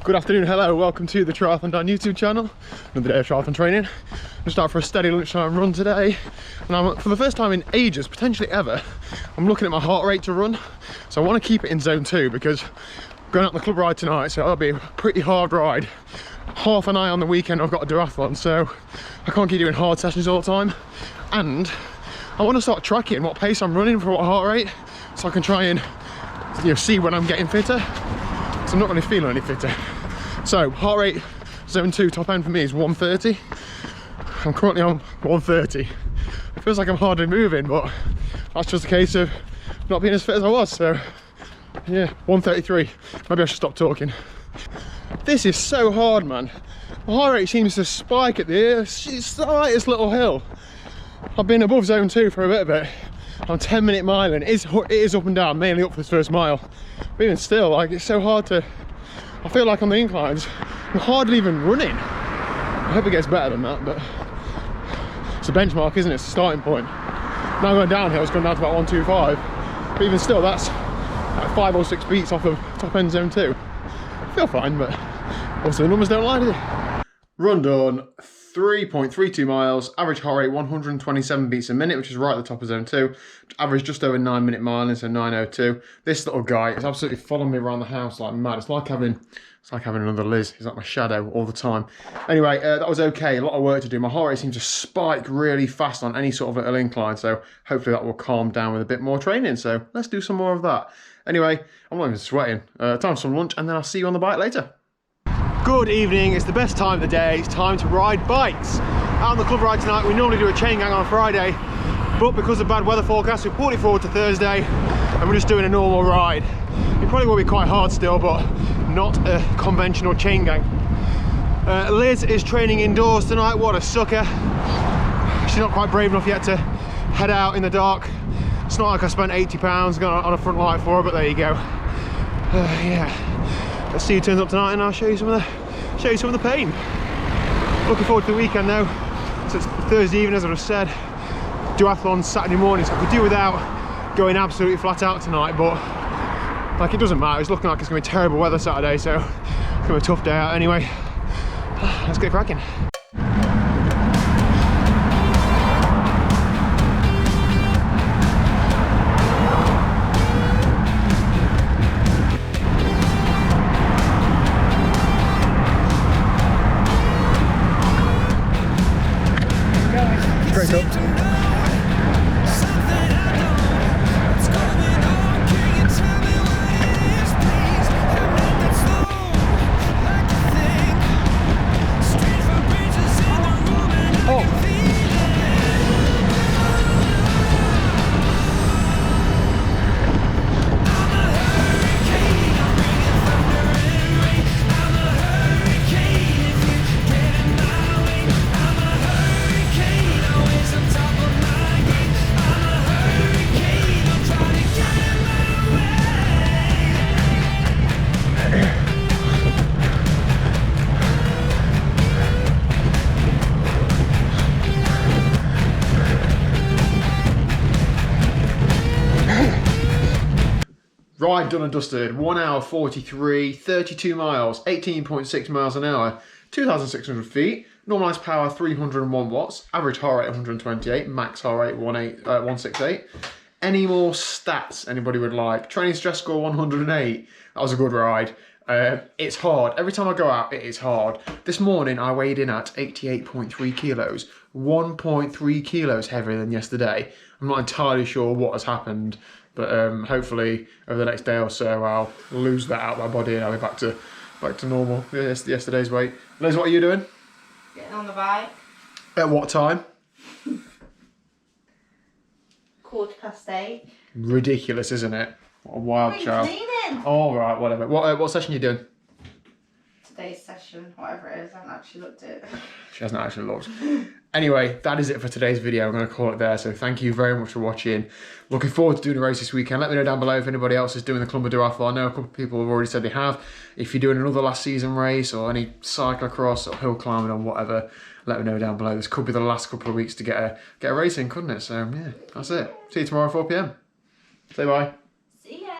Good afternoon, hello, welcome to the TriathlonDan YouTube channel. Another day of triathlon training. I'm just out for a steady lunchtime run today. And I'm, for the first time in ages, potentially ever, I'm looking at my heart rate to run. So I want to keep it in zone 2 because I'm going out on the club ride tonight, so that'll be a pretty hard ride. Half an eye on the weekend, I've got a duathlon, so I can't keep doing hard sessions all the time. And I want to start tracking what pace I'm running for what heart rate, so I can try and see when I'm getting fitter. So I'm not really feeling any fitter. So heart rate zone 2 top end for me is 130. I'm currently on 130. It feels like I'm hardly moving, but that's just a case of not being as fit as I was. So yeah, 133. Maybe I should stop talking. This is so hard, man. My heart rate seems to spike at the slightest little hill. I've been above zone 2 for a bit of it. I'm 10-minute miling. It is up and down, mainly up for this first mile. But even still, like, it's so hard to, I feel like on the inclines, I'm hardly even running. I hope it gets better than that, but it's a benchmark, isn't it? It's a starting point. Now going downhill, it's going down to about 125. But even still, that's like 5 or 6 beats off of top end zone 2. I feel fine, but also the numbers don't lie, do they? Run done, 3.32 miles, average heart rate 127 beats a minute, which is right at the top of zone 2. Average just over 9-minute miling, so 9:02. This little guy is absolutely following me around the house like mad. It's like having another Liz. He's like my shadow all the time. Anyway, that was okay. A lot of work to do. My heart rate seems to spike really fast on any sort of little incline, so hopefully that will calm down with a bit more training. So let's do some more of that. Anyway, I'm not even sweating. Time for some lunch, and then I'll see you on the bike later. Good evening, it's the best time of the day. It's time to ride bikes. Out on the club ride tonight, we normally do a chain gang on a Friday, but because of bad weather forecast, we pulled it forward to Thursday, and we're just doing a normal ride. It probably will be quite hard still, but not a conventional chain gang. Liz is training indoors tonight. What a sucker. She's not quite brave enough yet to head out in the dark. It's not like I spent £80 going on a front light for her, but there you go. Yeah. Let's see who turns up tonight, and I'll show you some of the pain. Looking forward to the weekend now. So it's Thursday evening, as I just said. Duathlon Saturday morning, so I could do without going absolutely flat out tonight, but like, it doesn't matter. It's looking like it's going to be terrible weather Saturday, so it's going to be a tough day out anyway. Let's get cracking. Straight up. Ride done and dusted, 1 hour 43, 32 miles, 18.6 miles an hour, 2,600 feet, normalised power 301 watts, average heart rate 128, max heart rate 168. Any more stats anybody would like? Training stress score 108, that was a good ride. It's hard. Every time I go out, it is hard. This morning, I weighed in at 88.3 kilos, 1.3 kilos heavier than yesterday. I'm not entirely sure what has happened, but hopefully over the next day or so, I'll lose that out of my body and I'll be back to normal. Yesterday's weight. Liz, what are you doing? Getting on the bike. At what time? 8:15. Ridiculous, isn't it? What a wild child. Cleaning. All right, whatever. What session are you doing? Today's session, whatever it is, I haven't actually looked at it. She hasn't actually looked. Anyway, that is it for today's video. I'm going to call it there. So thank you very much for watching. Looking forward to doing a race this weekend. Let me know down below if anybody else is doing the Clumber Duathlon. I know a couple of people have already said they have. If you're doing another last season race or any cyclocross or hill climbing or whatever, let me know down below. This could be the last couple of weeks to get a race in, couldn't it? So yeah, that's it. See you tomorrow at 4 PM. Say bye.